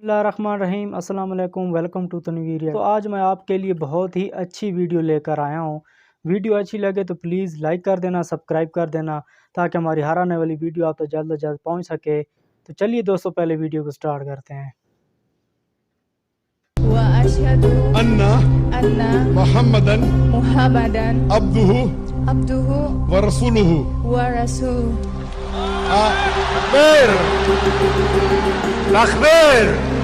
बिस्मिल्लाहिर्रहमानिर्रहीम। अस्सलाम वालेकुम, वेलकम टू तनवीर। तो आज मैं आपके लिए बहुत ही अच्छी वीडियो लेकर आया हूँ। वीडियो अच्छी लगे तो प्लीज़ लाइक कर देना, सब्सक्राइब कर देना ताकि हमारी हर आने वाली वीडियो आप तक जल्द से जल्द पहुँच सके। तो चलिए दोस्तों, पहले वीडियो को स्टार्ट करते हैं। वअशहदु अन्ना मुहम्मदन अब्दुहु व रसूलुहु।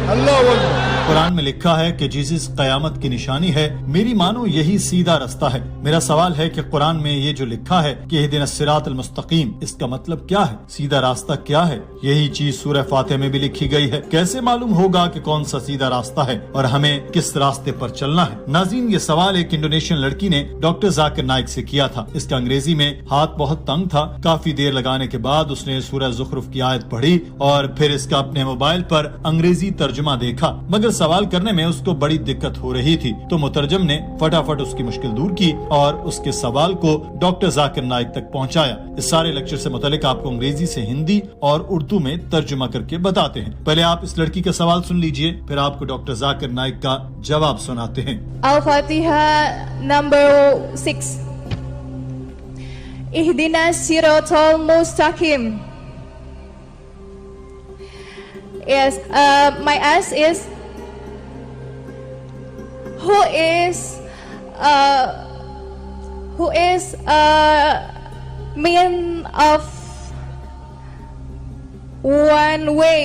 अल्लाहु अकबर। कुरान में लिखा है कि जीसस कयामत की निशानी है। मेरी मानो यही सीधा रास्ता है। मेरा सवाल है कि कुरान में ये जो लिखा है कि इहदिनस सिरातल मुस्तकीम, इसका मतलब क्या है? सीधा रास्ता क्या है? यही चीज सूरह फातिहा में भी लिखी गई है। कैसे मालूम होगा कि कौन सा सीधा रास्ता है और हमें किस रास्ते पर चलना है? नाज़रीन, ये सवाल एक इंडोनेशियन लड़की ने डॉक्टर जाकिर नाइक से किया था। इसका अंग्रेजी में हाथ बहुत तंग था। काफी देर लगाने के बाद उसने सूरह ज़ुखरुफ की आयत पढ़ी और फिर इसका अपने मोबाइल पर अंग्रेजी तर्जुमा देखा, मगर सवाल करने में उसको बड़ी दिक्कत हो रही थी। तो मुतरजम ने फटाफट उसकी मुश्किल दूर की और उसके सवाल को डॉक्टर जाकिर नाइक तक पहुंचाया। इस सारे लेक्चर से मुतालिक आपको अंग्रेजी से हिंदी और उर्दू में तर्जुमा करके बताते हैं। पहले आप इस लड़की का सवाल सुन लीजिए, फिर आपको डॉक्टर जाकिर नाइक का जवाब सुनाते हैं। Al-Fatiha number 6. Ihdinas siratal mustaqim. Yes, my ask is who is mean of one way.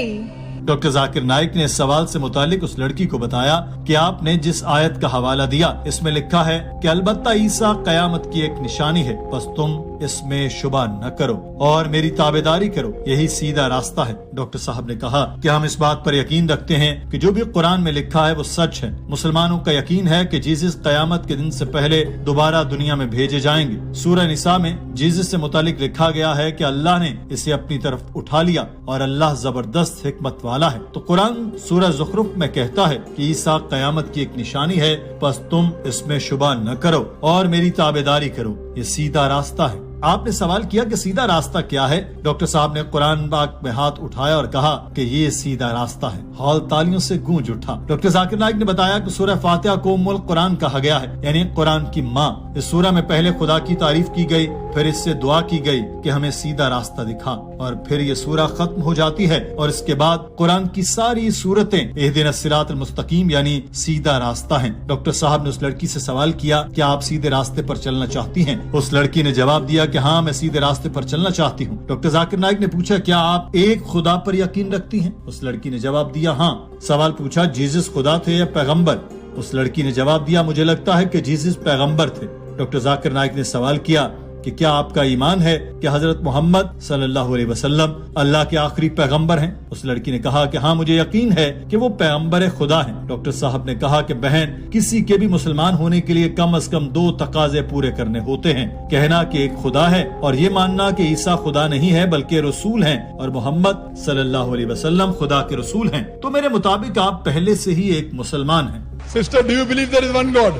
Doctor Zakir Naik ने इस सवाल से मुतालिक उस लड़की को बताया कि आपने जिस आयत का हवाला दिया, इसमें लिखा है कि अलबत्ता ईसा कयामत की एक निशानी है, बस तुम इसमें शुबा न करो और मेरी ताबेदारी करो, यही सीधा रास्ता है। डॉक्टर साहब ने कहा कि हम इस बात पर यकीन रखते हैं कि जो भी कुरान में लिखा है वो सच है। मुसलमानों का यकीन है कि जीसस कयामत के दिन से पहले दोबारा दुनिया में भेजे जाएंगे। सूरह निसा में जीसस से मुतालिक लिखा गया है कि अल्लाह ने इसे अपनी तरफ उठा लिया और अल्लाह जबरदस्त हिकमत वाला है। तो कुरान सूरह ज़ुखरुफ में कहता है कि ईसा कयामत की एक निशानी है, बस तुम इसमें शुबा न करो और मेरी ताबेदारी करो, ये सीधा रास्ता है। आपने सवाल किया कि सीधा रास्ता क्या है? डॉक्टर साहब ने कुरान पाक में हाथ उठाया और कहा कि ये सीधा रास्ता है। हॉल तालियों से गूंज उठा। डॉक्टर जाकिर नाइक ने बताया कि सूरह फातिहा को उम्मुल कुरान कहा गया है, यानी कुरान की माँ। इस सूरह में पहले खुदा की तारीफ की गई, फिर इससे दुआ की गई कि हमें सीधा रास्ता दिखा, और फिर ये सूरह खत्म हो जाती है और इसके बाद कुरान की सारी सूरतें इहदिनस सिरातल मुस्तकीम यानी सीधा रास्ता हैं। डॉक्टर साहब ने उस लड़की से सवाल किया कि आप सीधे रास्ते पर चलना चाहती हैं? उस लड़की ने जवाब दिया कि हाँ, मैं सीधे रास्ते पर चलना चाहती हूँ। डॉक्टर जाकिर नाइक ने पूछा, क्या आप एक खुदा पर यकीन रखती हैं? उस लड़की ने जवाब दिया हाँ। सवाल पूछा, जीसस खुदा थे या पैगंबर? उस लड़की ने जवाब दिया, मुझे लगता है कि जीसस पैगंबर थे। डॉक्टर जाकिर नाइक ने सवाल किया कि क्या आपका ईमान है कि हजरत मोहम्मद सल्लल्लाहु अलैहि वसल्लम अल्लाह के आखिरी पैगंबर हैं? उस लड़की ने कहा कि हाँ, मुझे यकीन है कि वो पैगंबर खुदा हैं। डॉक्टर साहब ने कहा कि बहन, किसी के भी मुसलमान होने के लिए कम से कम 2 तकाजे पूरे करने होते हैं। कहना कि एक खुदा है और ये मानना कि ईसा खुदा नहीं है बल्कि रसूल हैं और मोहम्मद सल्लल्लाहु अलैहि वसल्लम खुदा के रसूल हैं। तो मेरे मुताबिक आप पहले से ही एक मुसलमान हैं। Sister, do you believe there is one God?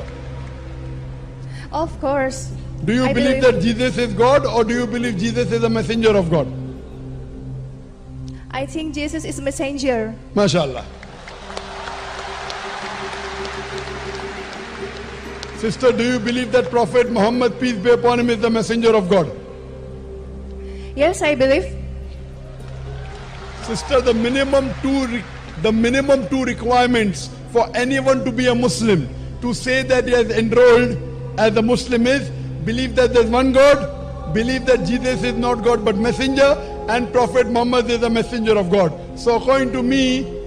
Of course. Do you believe that Jesus is God, or do you believe Jesus is a messenger of God? I think Jesus is messenger. MashaAllah. Sister, do you believe that Prophet Muhammad, peace be upon him, is the messenger of God? Yes, I believe. Sister, the minimum two requirements for anyone to be a Muslim, to say that he has enrolled as a Muslim, is believe that there is one God, believe that Jesus is not God but messenger, and Prophet Muhammad is a messenger of God. So according to me,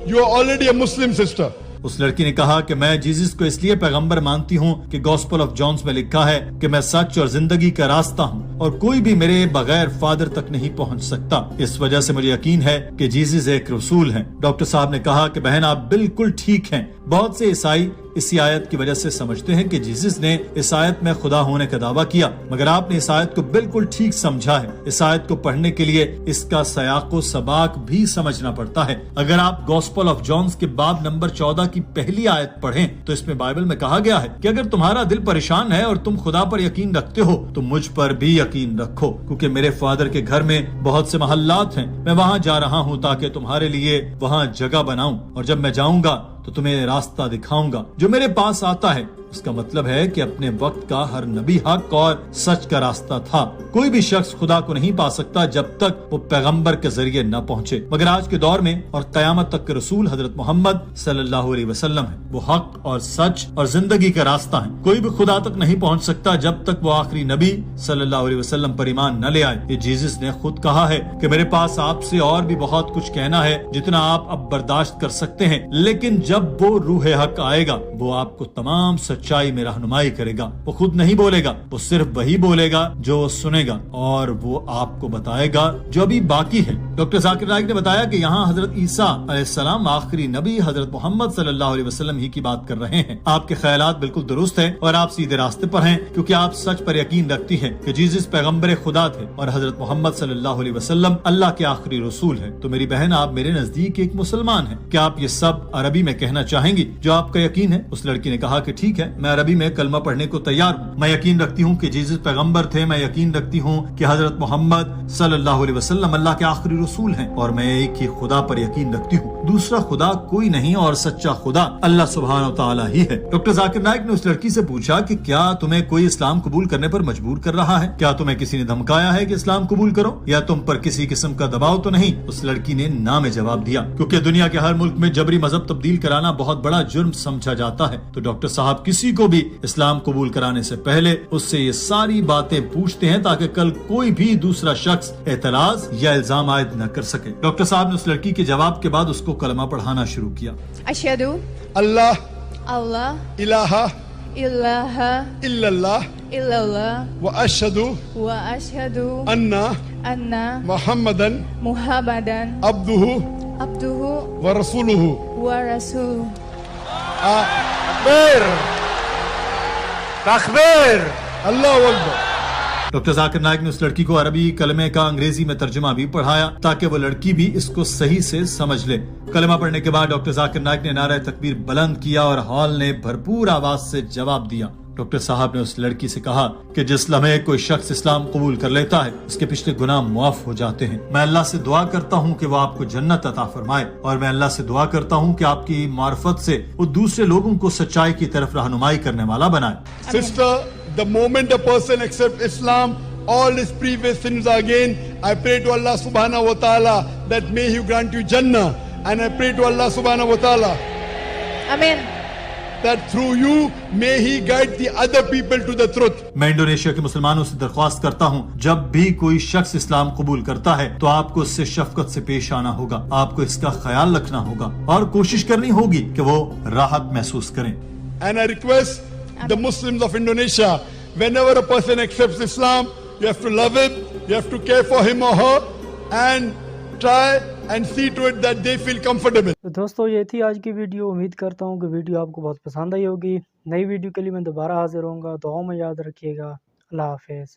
you are already a Muslim, sister. उस लड़की ने कहा कि मैं Jesus को इसलिए पैगंबर मानती हूँ कि गॉस्पेल ऑफ जॉन्स में लिखा है कि मैं सच और जिंदगी का रास्ता हूँ और कोई भी मेरे बगैर फादर तक नहीं पहुँच सकता। इस वजह से मुझे यकीन है कि जीसस एक रसूल हैं। डॉक्टर साहब ने कहा कि बहन, आप बिल्कुल ठीक हैं। बहुत से ईसाई इसी आयत की वजह से समझते हैं कि जीसस ने इस आयत में खुदा होने का दावा किया, मगर आपने इस आयत को बिल्कुल ठीक समझा है। इस आयत को पढ़ने के लिए इसका सयाको सबाक भी समझना पड़ता है। अगर आप गॉस्पेल ऑफ जॉन्स के बाब नंबर 14 की पहली आयत पढ़ें तो इसमें बाइबल में कहा गया है कि अगर तुम्हारा दिल परेशान है और तुम खुदा पर यकीन रखते हो तो मुझ पर भी यकीन रखो, क्योंकि मेरे फादर के घर में बहुत से महल्लात हैं। मैं वहाँ जा रहा हूँ ताकि तुम्हारे लिए वहाँ जगह बनाऊं, और जब मैं जाऊंगा तो तुम्हें रास्ता दिखाऊंगा। जो मेरे पास आता है, इसका मतलब है कि अपने वक्त का हर नबी हक और सच का रास्ता था। कोई भी शख्स खुदा को नहीं पा सकता जब तक वो पैगंबर के जरिए न पहुंचे, मगर आज के दौर में और कयामत तक के रसूल हजरत मोहम्मद सल्लल्लाहु अलैहि वसल्लम है। वो हक और सच और जिंदगी का रास्ता है। कोई भी खुदा तक नहीं पहुंच सकता जब तक वो आखिरी नबी सल्लल्लाहु अलैहि वसल्लम पर ईमान न ले आए। ये जीसस ने खुद कहा है कि मेरे पास आपसे और भी बहुत कुछ कहना है जितना आप अब बर्दाश्त कर सकते हैं, लेकिन जब वो रूह हक आएगा वो आपको तमाम सच्चाई में रहनुमाई करेगा। वो खुद नहीं बोलेगा, वो सिर्फ वही बोलेगा जो वो सुनेगा, और वो आपको बताएगा जो अभी बाकी है। डॉक्टर जाकिर नाइक ने बताया कि यहाँ हजरत ईसा अलैहिस्सलाम आखिरी नबी हजरत मोहम्मद सल्लल्लाहु अलैहि वसल्लम ही की बात कर रहे हैं। आपके ख्यालात बिल्कुल दुरुस्त हैं और आप सीधे रास्ते पर हैं, क्योंकि आप सच पर यकीन रखती हैं कि जीसस पैगंबर खुदा थे और हजरत मोहम्मद सल्लल्लाहु अलैहि वसल्लम अल्लाह के आखिरी रसूल हैं। तो मेरी बहन, आप मेरे नजदीक एक मुसलमान हैं। क्या आप ये सब अरबी में कहना चाहेंगी जो आपका यकीन है? उस लड़की ने कहा कि ठीक है, मैं अरबी में कलमा पढ़ने को तैयार हूँ। मैं यकीन रखती हूँ कि जीसस पैगंबर थे। मैं यकीन रखती हूँ कि हजरत मोहम्मद सल्लल्लाहु अलैहि वसल्लम अल्लाह के आखिरी रसूल हैं, और मैं एक ही खुदा पर यकीन रखती हूँ। दूसरा खुदा कोई नहीं और सच्चा खुदा अल्लाह सुब्हानहू व तआला ही है। डॉक्टर जाकिर नाइक ने उस लड़की से पूछा कि क्या तुम्हें कोई इस्लाम कबूल करने पर मजबूर कर रहा है? क्या तुम्हें किसी ने धमकाया है कि इस्लाम कबूल करो, या तुम पर किसी किस्म का दबाव तो नहीं? उस लड़की ने ना में जवाब दिया, क्योंकि दुनिया के हर मुल्क में जबरी मजहब तब्दील कराना बहुत बड़ा जुर्म समझा जाता है। तो डॉक्टर साहब किसी को भी इस्लाम कबूल कराने से पहले उससे ये सारी बातें पूछते हैं ताकि कल कोई भी दूसरा शख्स एतराज या इल्जाम आयद न कर सके। डॉक्टर साहब ने उस लड़की के जवाब के बाद उसको कलमा पढ़ाना शुरू किया। Asyhadu Allah Allah ilaha ilaha illallah illallah wa ashhadu wa asyhadu anna Muhammadan abduhu abduhu wa rasuluhu. wa rasuluhu. Takbir! Allahu Akbar! Doctor Zakir Naik ने उस लड़की को अरबी कलमे का अंग्रेजी में तर्जुमा भी पढ़ाया ताकि वो लड़की भी इसको सही से समझ ले। कलमा पढ़ने के बाद डॉक्टर जाकिर नाइक ने नारा तकबीर बुलंद किया और हॉल ने भरपूर आवाज से जवाब दिया। डॉक्टर साहब ने उस लड़की से कहा कि जिस लम्हे कोई शख्स इस्लाम कबूल कर लेता है उसके पिछले गुनाह मुआफ हो जाते हैं। मैं अल्लाह से दुआ करता हूँ कि वो आपको जन्नत अता फरमाए, और मैं अल्लाह से दुआ करता हूँ कि आपकी मार्फत से वो दूसरे लोगों को सच्चाई की तरफ रहनुमाई करने वाला बनाए। Sister, the moment a person accepts Islam, all his previous sins are again. I pray to Allah subhanahu wa ta'ala that may He grant you Jannah, and I pray to Allah subhanahu wa ta'ala Amen. that through you may He guide the other people to the truth. मैं Indonesia के मुसलमानों से दरख्वास्त करता हूँ, जब भी कोई शख्स इस्लाम कबूल करता है तो आपको उससे शफकत से पेश आना होगा, आपको इसका ख्याल रखना होगा और कोशिश करनी होगी कि वो राहत महसूस करें। And I request the Muslims of Indonesia, whenever a person accepts Islam, you have to love him, you have to care for him or her, and try and see to it that they feel comfortable. तो दोस्तों, ये थी आज की video. उम्मीद करता हूँ कि वीडियो आपको बहुत पसंद आई होगी। नई वीडियो के लिए मैं दोबारा हाजिर होऊंगा। दुआओं में याद रखिएगा। अल्लाह हाफिज़।